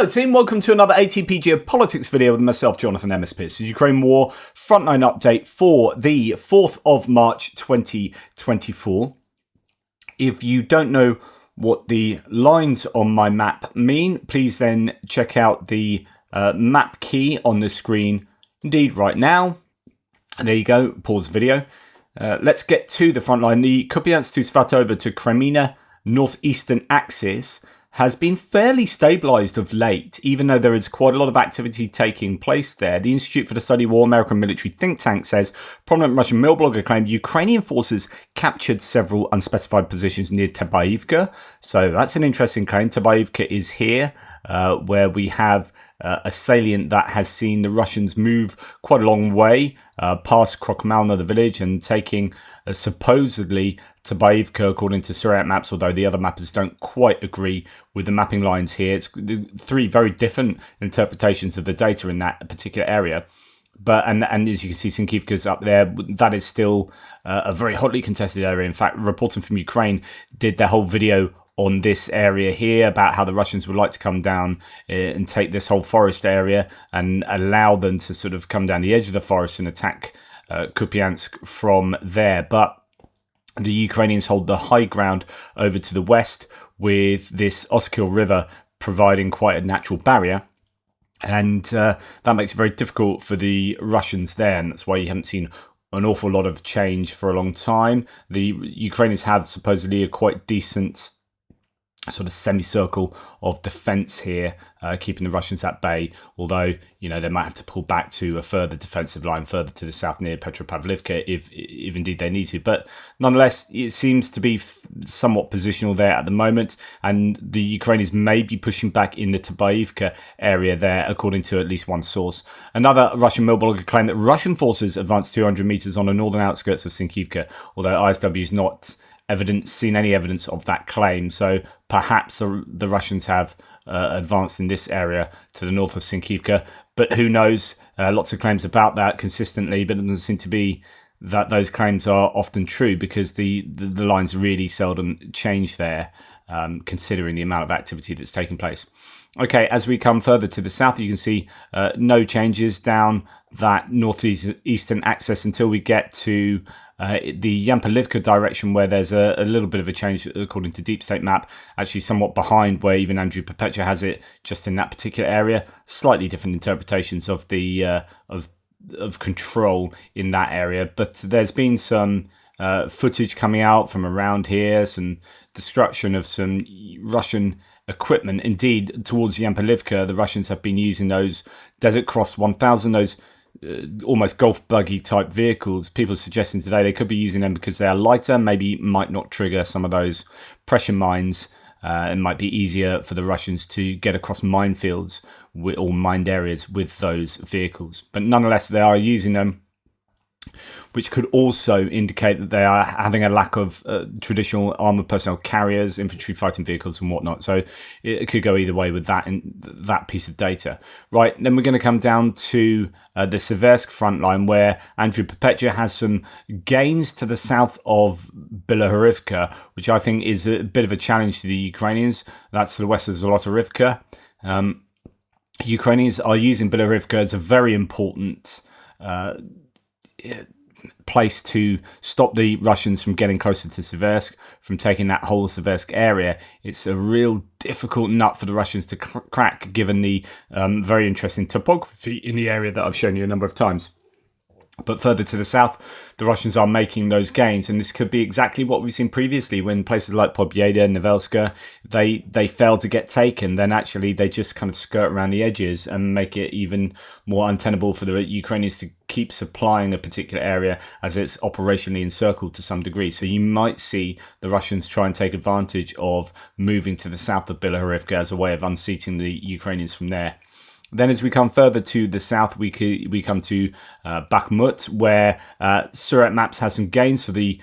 Hello team, welcome to another ATP Geopolitics video with myself, Jonathan MSP. It's the Ukraine War Frontline update for the 4th of March 2024. If you don't know what the lines on my map mean, please then check out the map key on the screen, indeed right now. There you go, pause the video. Let's get to the front line. The Kupiansk to Svatova to Crimea Northeastern axis has been fairly stabilised of late, even though there is quite a lot of activity taking place there. The Institute for the Study of War, American military think tank, says prominent Russian mill blogger claimed Ukrainian forces captured several unspecified positions near Avdiivka. So that's an interesting claim. Avdiivka is here, where we have a salient that has seen the Russians move quite a long way past Krokmalna, the village, and taking supposedly Avdiivka according to Syriac maps, although the other mappers don't quite agree with the mapping lines here. It's three very different interpretations of the data in that particular area. But and as you can see, Sinkivka's up there. That is still a very hotly contested area. In fact, reporting from Ukraine did their whole video on this area here about how the Russians would like to come down and take this whole forest area and allow them to sort of come down the edge of the forest and attack Kupiansk from there. But the Ukrainians hold the high ground over to the west, with this Oskil River providing quite a natural barrier. And that makes it very difficult for the Russians there, and that's why you haven't seen an awful lot of change for a long time. The Ukrainians have supposedly a quite decent sort of semicircle of defence here, keeping the Russians at bay, although, you know, they might have to pull back to a further defensive line further to the south near Petropavlivka if indeed they need to. But nonetheless, it seems to be somewhat positional there at the moment, and the Ukrainians may be pushing back in the Avdiivka area there, according to at least one source. Another Russian mill blogger claimed that Russian forces advanced 200 metres on the northern outskirts of Sinkivka, although ISW is not seen any evidence of that claim. So perhaps the Russians have advanced in this area to the north of Sinkivka, but who knows? Lots of claims about that consistently, but it doesn't seem to be that those claims are often true, because the lines really seldom change there, considering the amount of activity that's taking place. Okay, as we come further to the south, you can see no changes down that northeastern axis until we get to the Zaporizhzhia direction, where there's a little bit of a change according to Deep State map, actually somewhat behind where even Andrew Perpetua has it, just in that particular area. Slightly different interpretations of the of control in that area, but there's been some footage coming out from around here, some destruction of some Russian equipment. Indeed, towards Zaporizhzhia, the Russians have been using those Desert Cross 1000, those almost golf buggy type vehicles. People are suggesting today they could be using them because they are lighter, maybe might not trigger some of those pressure mines. It might be easier for the Russians to get across minefields or mined areas with those vehicles. But nonetheless, they are using them, which could also indicate that they are having a lack of traditional armoured personnel carriers, infantry fighting vehicles and whatnot. So it could go either way with that that piece of data. Right, then we're going to come down to the Seversk front line, where Andrew Perpetua has some gains to the south of Bilohorivka, which I think is a bit of a challenge to the Ukrainians. That's to the west of Zolotorivka. Ukrainians are using Bilohorivka as a very important place to stop the Russians from getting closer to Seversk, from taking that whole Seversk area. It's a real difficult nut for the Russians to crack, given the very interesting topography in the area that I've shown you a number of times. But further to the south, the Russians are making those gains, and this could be exactly what we've seen previously when places like Pobyeda and Novelska, they fail to get taken. Then actually they just kind of skirt around the edges and make it even more untenable for the Ukrainians to keep supplying a particular area, as it's operationally encircled to some degree. So you might see the Russians try and take advantage of moving to the south of Bilohorivka as a way of unseating the Ukrainians from there. Then as we come further to the south, we come to Bakhmut, where Syriac maps has some gains for the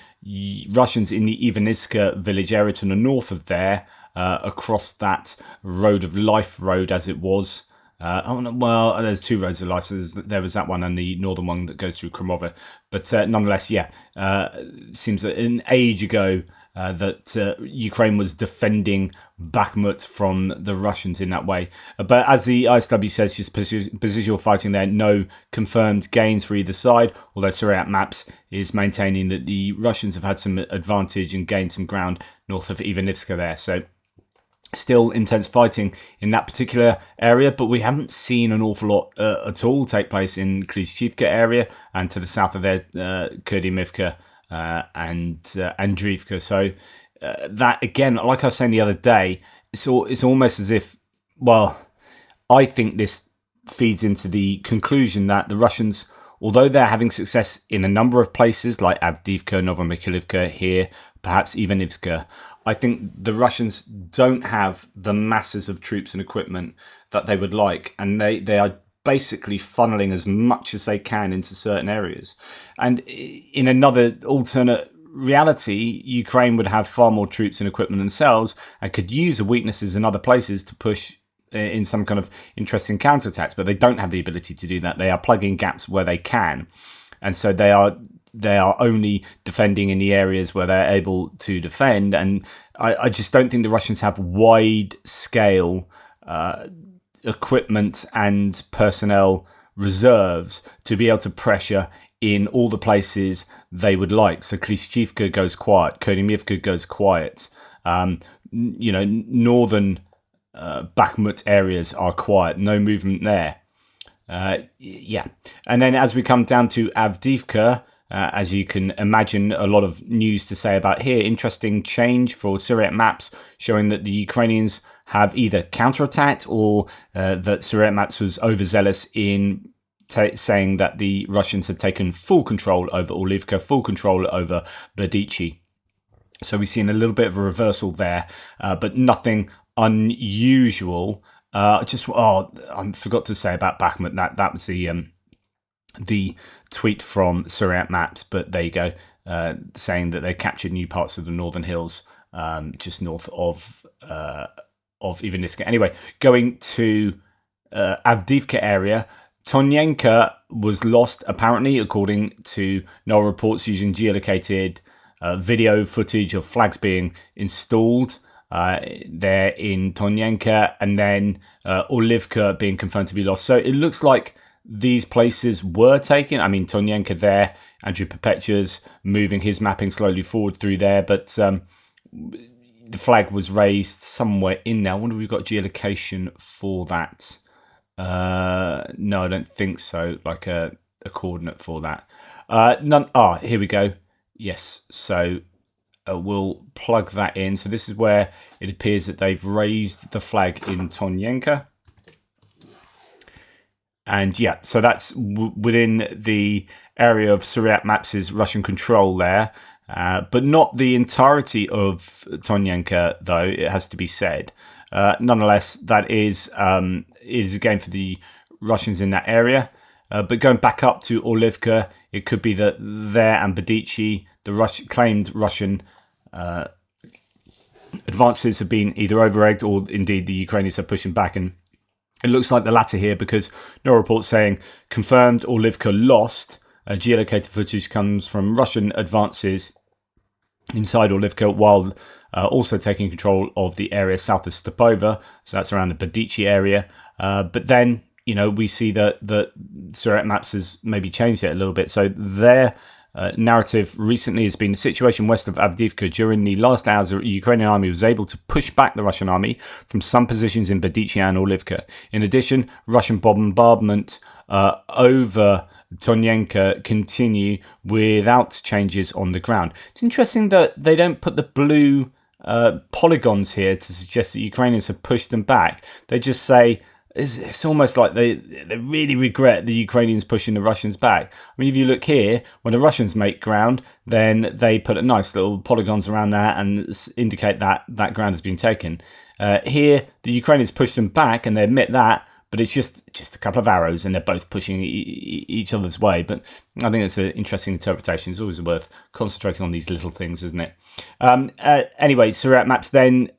Russians in the Ivaniska village area to the north of there, across that road of life road as it was. Well, there's two roads of life. So there was that one and the northern one that goes through Kromova. But nonetheless, yeah, seems that an age ago, that Ukraine was defending Bakhmut from the Russians in that way. But as the ISW says, just positional fighting there, no confirmed gains for either side, although Suriyat Maps is maintaining that the Russians have had some advantage and gained some ground north of Avdiivka there. So still intense fighting in that particular area, but we haven't seen an awful lot at all take place in Klishchivka area and to the south of there, Kurdimivka and Avdiivka. So that, again, like I was saying the other day, it's almost as if, well, I think this feeds into the conclusion that the Russians, although they're having success in a number of places like Avdiivka, Novomykhailivka here, perhaps Ivanivska, I think the Russians don't have the masses of troops and equipment that they would like, and they are basically funneling as much as they can into certain areas. And in another alternate reality, Ukraine would have far more troops and equipment themselves and could use the weaknesses in other places to push in some kind of interesting counterattacks, but they don't have the ability to do that. They are plugging gaps where they can, and so they are only defending in the areas where they're able to defend. And I just don't think the Russians have wide scale equipment and personnel reserves to be able to pressure in all the places they would like. So Klishchivka goes quiet, Kurdimivka goes quiet, northern Bakhmut areas are quiet, no movement there. And then as we come down to Avdiivka, as you can imagine, a lot of news to say about here. Interesting change for Suriyat Maps, showing that the Ukrainians have either counterattacked or that Suriyat Maps was overzealous in saying that the Russians had taken full control over Orlivka, full control over Berdichi. So we've seen a little bit of a reversal there, but nothing unusual. I forgot to say about Bakhmut. That was the tweet from Suriyat Maps, but there you go, saying that they captured new parts of the northern hills, just north of Ivaniska. Anyway, going to Avdiivka area, Tonyenka was lost, apparently, according to NOAA reports, using geolocated video footage of flags being installed there in Tonyenka, and then Orlivka being confirmed to be lost. So it looks like these places were taken. I mean, Tonyenka there, Andrew Perpetua's moving his mapping slowly forward through there, but the flag was raised somewhere in there. I wonder if we've got geolocation for that. No, I don't think so, like a coordinate for that. None. Here we go. Yes, so we'll plug that in. So this is where it appears that they've raised the flag in Tonyenka. And yeah, so that's within the area of Suriyat Maps' Russian control there, but not the entirety of Tonyenka, though, it has to be said. Nonetheless, that is a game for the Russians in that area. But going back up to Orlivka, it could be that there and Berdichi, the claimed Russian advances have been either over-egged or indeed the Ukrainians are pushing back, and it looks like the latter here, because no report saying confirmed Orlivka lost. Geolocated footage comes from Russian advances inside Orlivka, while also taking control of the area south of Stepova. So that's around the Berdichi area. But then, we see that Suriyat Maps has maybe changed it a little bit. So their narrative recently has been the situation west of Avdiivka. During the last hours, the Ukrainian army was able to push back the Russian army from some positions in Berdichi and Orlivka. In addition, Russian bombardment over Tonyenka continue without changes on the ground. It's interesting that they don't put the blue polygons here to suggest that Ukrainians have pushed them back. They just say it's almost like they really regret the Ukrainians pushing the Russians back. I mean, if you look here, when the Russians make ground, then they put a nice little polygons around that and indicate that ground has been taken. Here, the Ukrainians push them back and they admit that, but it's just a couple of arrows and they're both pushing each other's way. But I think it's an interesting interpretation. It's always worth concentrating on these little things, isn't it? Anyway, Suriyat Maps then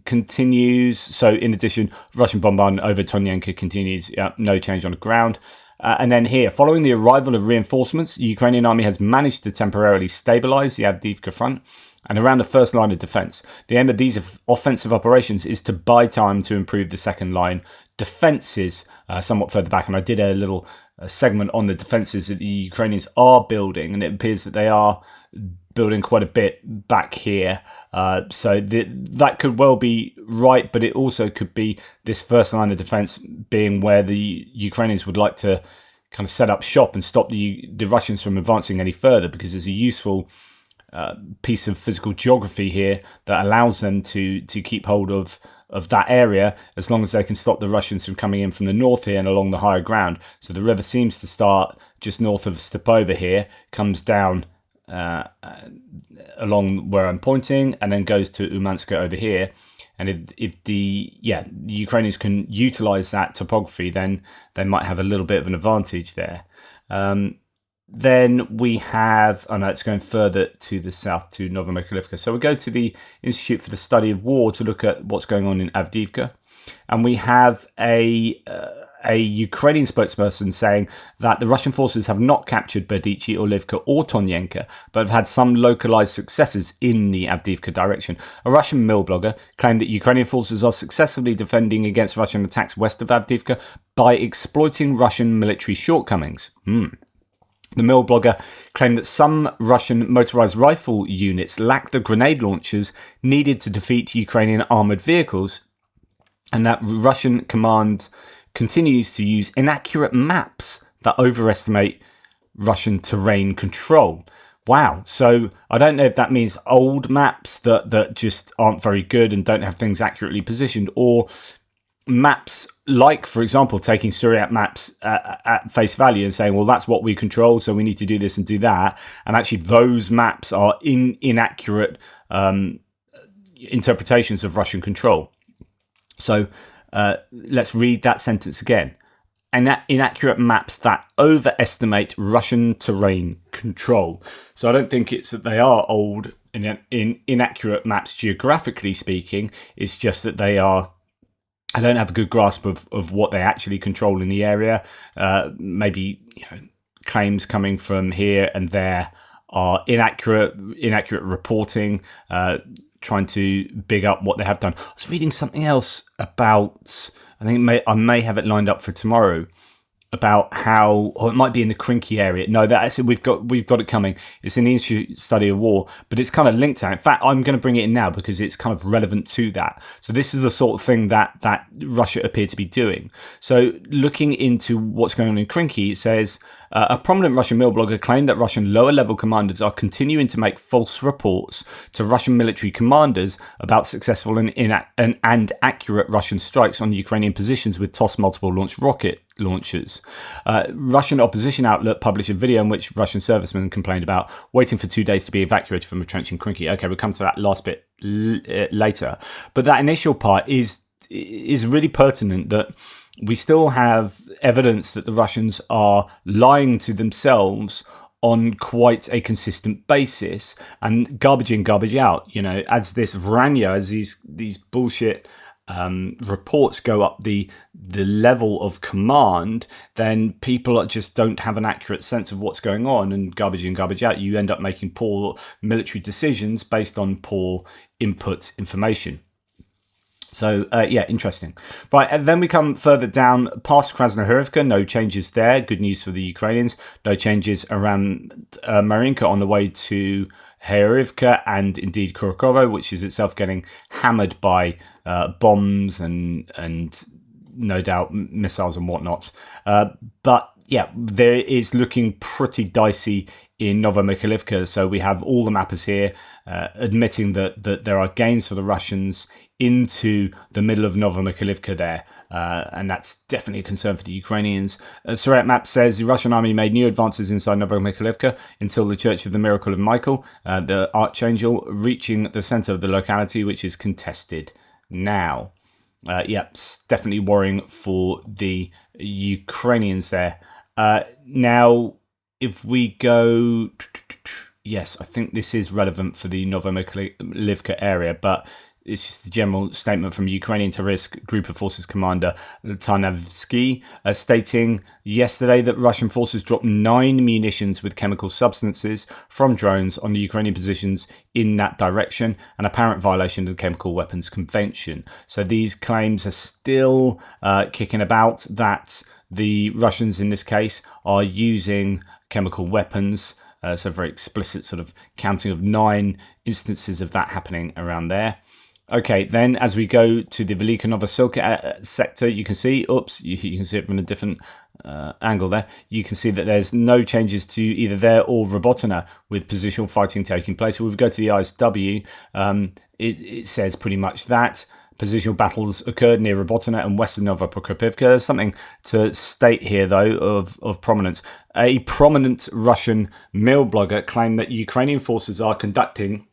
continues. So in addition, Russian bombardment over Tonyenka continues. No change on the ground. And then here, following the arrival of reinforcements, the Ukrainian army has managed to temporarily stabilize the Avdiivka front. and around the first line of defence. The aim of these offensive operations is to buy time to improve the second line defences somewhat further back. And I did a little segment on the defences that the Ukrainians are building, and it appears that they are building quite a bit back here. So that could well be right, but it also could be this first line of defence being where the Ukrainians would like to kind of set up shop and stop the Russians from advancing any further, because there's a useful piece of physical geography here that allows them to keep hold of that area, as long as they can stop the Russians from coming in from the north here and along the higher ground. So the river seems to start just north of Stepova here, comes down along where I'm pointing, and then goes to Umanska over here. And if the Ukrainians can utilize that topography, then they might have a little bit of an advantage there. Then we have, it's going further to the south to Novomykhailivka. So we go to the Institute for the Study of War to look at what's going on in Avdiivka. And we have a Ukrainian spokesperson saying that the Russian forces have not captured Berdichi, Olivka or Tonyenka, but have had some localized successes in the Avdiivka direction. A Russian mill blogger claimed that Ukrainian forces are successfully defending against Russian attacks west of Avdiivka by exploiting Russian military shortcomings. The mill blogger claimed that some Russian motorized rifle units lack the grenade launchers needed to defeat Ukrainian armored vehicles, and that Russian command continues to use inaccurate maps that overestimate Russian terrain control. Wow. So I don't know if that means old maps that just aren't very good and don't have things accurately positioned, or maps like, for example, taking Syriac maps at face value and saying, well, that's what we control, so we need to do this and do that. And actually those maps are inaccurate interpretations of Russian control. So let's read that sentence again. Inaccurate maps that overestimate Russian terrain control. So I don't think it's that they are old in inaccurate maps geographically speaking. It's just that I don't have a good grasp of what they actually control in the area. Maybe claims coming from here and there are inaccurate reporting, trying to big up what they have done. I was reading something else about, I may have it lined up for tomorrow, about how, or it might be in the Krynky area. No, that's it. We've got it coming. It's in the Institute Study of War, but it's kind of linked to it. In fact, I'm going to bring it in now because it's kind of relevant to that. So this is the sort of thing that Russia appear to be doing. So looking into what's going on in Krynky, it says, a prominent Russian mill blogger claimed that Russian lower-level commanders are continuing to make false reports to Russian military commanders about successful and accurate Russian strikes on Ukrainian positions with TOS multiple launch rocket launchers. Russian opposition outlet published a video in which Russian servicemen complained about waiting for 2 days to be evacuated from a trench in Krynky. Okay, we'll come to that last bit later. But that initial part is really pertinent, that we still have evidence that the Russians are lying to themselves on quite a consistent basis, and garbage in, garbage out. As this Vranya, as these bullshit reports go up the level of command, then people just don't have an accurate sense of what's going on, and garbage in, garbage out. You end up making poor military decisions based on poor input information. So, interesting. Right, and then we come further down past Krasnohorivka. No changes there. Good news for the Ukrainians. No changes around Marinka on the way to Horivka and indeed Kurkovo, which is itself getting hammered by bombs and no doubt missiles and whatnot. But there is looking pretty dicey in Novomykhailivka. So we have all the mappers here admitting that there are gains for the Russians into the middle of Novomykhailivka there, and that's definitely a concern for the Ukrainians. Syriac map says the Russian army made new advances inside Novomykhailivka until the Church of the Miracle of Michael, the Archangel, reaching the centre of the locality, which is contested now. It's definitely worrying for the Ukrainians there. Now, if we go... Yes, I think this is relevant for the Novomykhailivka area, but it's just a general statement from Ukrainian terrorist group of forces commander Tarnavsky, stating yesterday that Russian forces dropped 9 munitions with chemical substances from drones on the Ukrainian positions in that direction, an apparent violation of the Chemical Weapons Convention. So these claims are still kicking about that the Russians in this case are using chemical weapons. So very explicit sort of counting of 9 instances of that happening around there. Okay, then as we go to the Velika Novosilka sector, you can see, you can see it from a different angle there. You can see that there's no changes to either there or Robotyne with positional fighting taking place. So if we go to the ISW, it says pretty much that. Positional battles occurred near Robotyne and western Novomykhailivka. Something to state here, though, of prominence. A prominent Russian mill blogger claimed that Ukrainian forces are conducting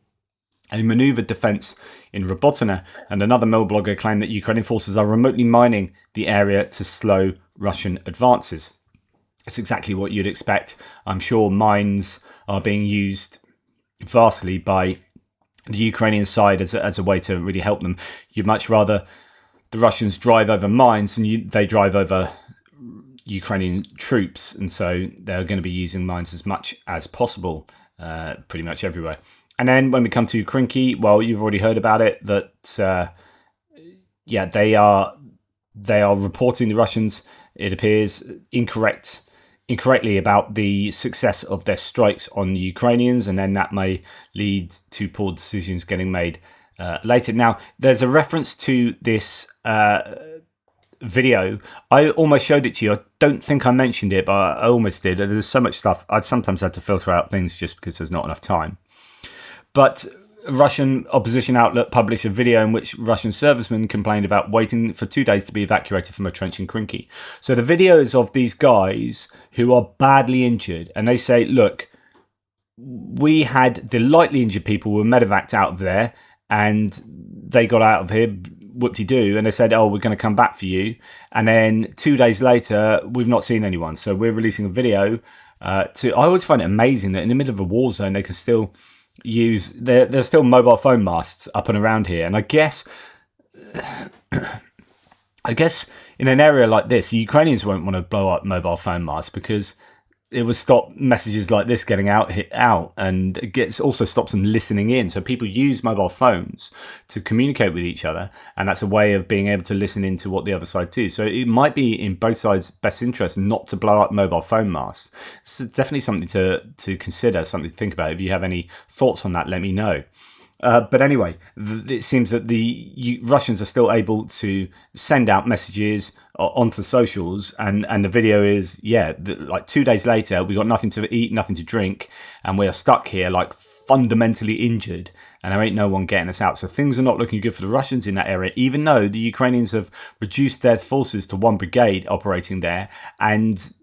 a maneuvered defense in Robotyne, and another mill blogger claimed that Ukrainian forces are remotely mining the area to slow Russian advances. It's exactly what you'd expect. I'm sure mines are being used vastly by the Ukrainian side as a way to really help them. You'd much rather the Russians drive over mines than they drive over Ukrainian troops, and so they're going to be using mines as much as possible, pretty much everywhere. And then when we come to Krynky, well, you've already heard about it, that they are reporting, the Russians, it appears, incorrectly about the success of their strikes on the Ukrainians, and then that may lead to poor decisions getting made later. Now, there's a reference to this video. I almost showed it to you. I don't think I mentioned it, but I almost did. There's so much stuff. I'd sometimes had to filter out things just because there's not enough time. But a Russian opposition outlet published a video in which Russian servicemen complained about waiting for 2 days to be evacuated from a trench in Krynky. So the video is of these guys who are badly injured, and they say, look, we had the lightly injured people were medevaced out of there, and they got out of here, whoop-de-doo, and they said, oh, we're going to come back for you. And then 2 days later, we've not seen anyone. So we're releasing a video I always find it amazing that in the middle of a war zone, they can still use, there's still mobile phone masts up and around here. And I guess in an area like this, the Ukrainians won't want to blow up mobile phone masts because it would stop messages like this getting out, and it also stops them listening in. So people use mobile phones to communicate with each other, and that's a way of being able to listen into what the other side do. So it might be in both sides' best interest not to blow up mobile phone masts. It's definitely something to consider, something to think about. If you have any thoughts on that, let me know. But anyway, it seems that the Russians are still able to send out messages onto socials, and the video is, like 2 days later, we got nothing to eat, nothing to drink, and we are stuck here like fundamentally injured, and there ain't no one getting us out. So things are not looking good for the Russians in that area, even though the Ukrainians have reduced their forces to 1 brigade operating there, and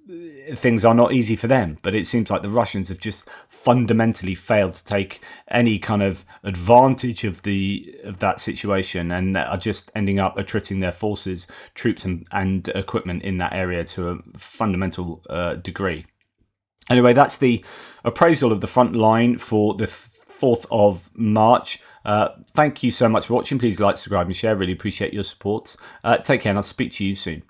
things are not easy for them. But it seems like the Russians have just fundamentally failed to take any kind of advantage of that situation, and are just ending up attriting their forces, troops and equipment in that area to a fundamental degree. Anyway, that's the appraisal of the front line for the 4th of March. Thank you so much for watching. Please like, subscribe and share. Really appreciate your support. Take care, and I'll speak to you soon.